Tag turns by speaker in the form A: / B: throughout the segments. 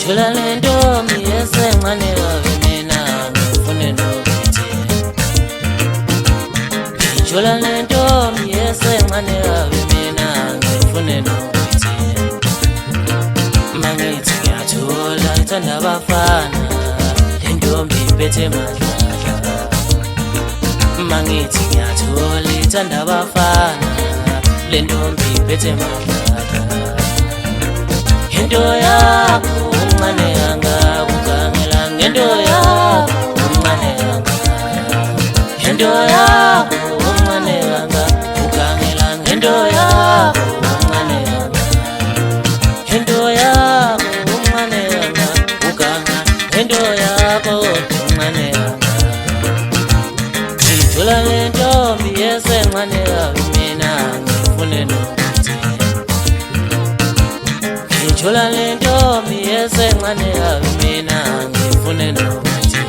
A: Ngijula le ntombi esencane kabi mina ngifune nokuthi ngijula le ntombi esencane kabi mina ngifune nokuthi mangithi ngiyathola ithanda abafana le ntombi iphethe madlala mangithi ngiyathola ithanda abafana le ntombi iphethe madlala into yakho uncane kangakugangela ngento yakho uncane kangaka into yakho uncane kangakugangela ngento yakho uncane kangaka into yakho uncane kangakuganga ngento yakho uncane kangaka ngijula le ntombi esencane kabi mina ngifune nokuthi ngijula le ntombi esencane kabi mina ngifune nokuthi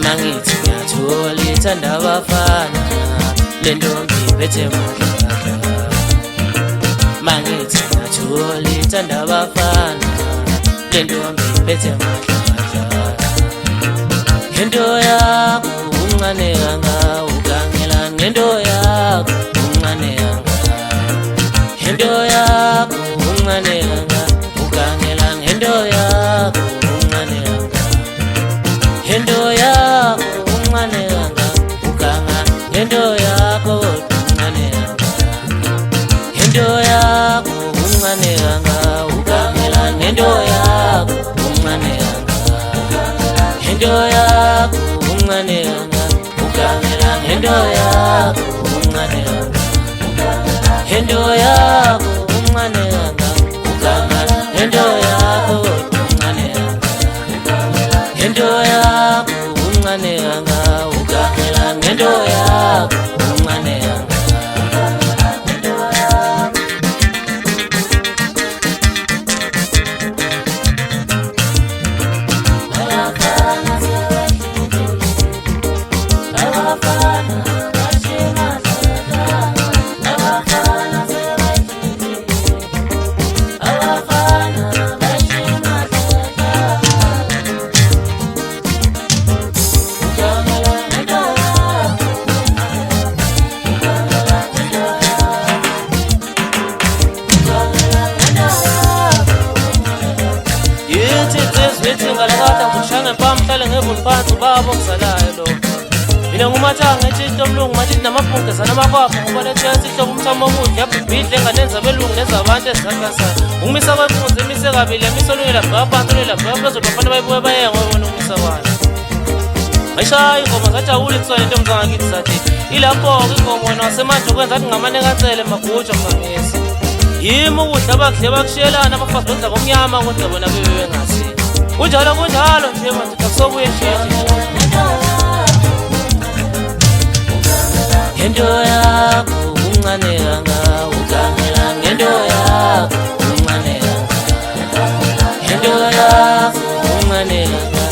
A: mangithi ngiyathola ithanda abafana le ntombi iphethe madlala mangithi ngiyathola ithanda abafana le ntombi iphethe madlala ngento yakho uncane kangakugangela ngento yakho uncane kangaka ngento yakho uncane kangakugangela ngento yakho uncane kangaka ngento yakho uncane kangakuganga ngento yakho uncane kangaka ngento yakho uncane kangakugangela ngento yakho uncane kangaka ngento yakho uncane kangakugangela ngento yakho uncane kangaka ngento yakho uncane kangakuganga ngento yakho uncane kangaka ngento yakho uncane kangakugangela ngento yakho uncane ngalakade ngishanga pamhlale ngevuliphansi ubaba okuzalayo lo mina ngumathanga etshitho omlungu mathi namaphungeza namakwapha ngoba lethesa ihlobo umthamo omude yabhibhidle enganenza belungu nenza abantu ezihakasayo ungimisa kwefunze emise kabili emise olunye labheka phansi olunye labheka phezulu bafane bayibuye baye ngoba wona ungimisa kwayo ayishaya ingoma zajabule kusona into mzangakithi zathi ilapho-ke ingoma wena wasemanje ukwenza athi ngamane kancele magutsha mngangisi yimi ukudla abakudle bakushiyelana abafazi bodla ngomnyama kodwa bona bebengasi kunjalo nje manje akusobuye ngento yakho uncane kangakugangela ngento yakho uncane kangaka ngento yakho uncane kangaka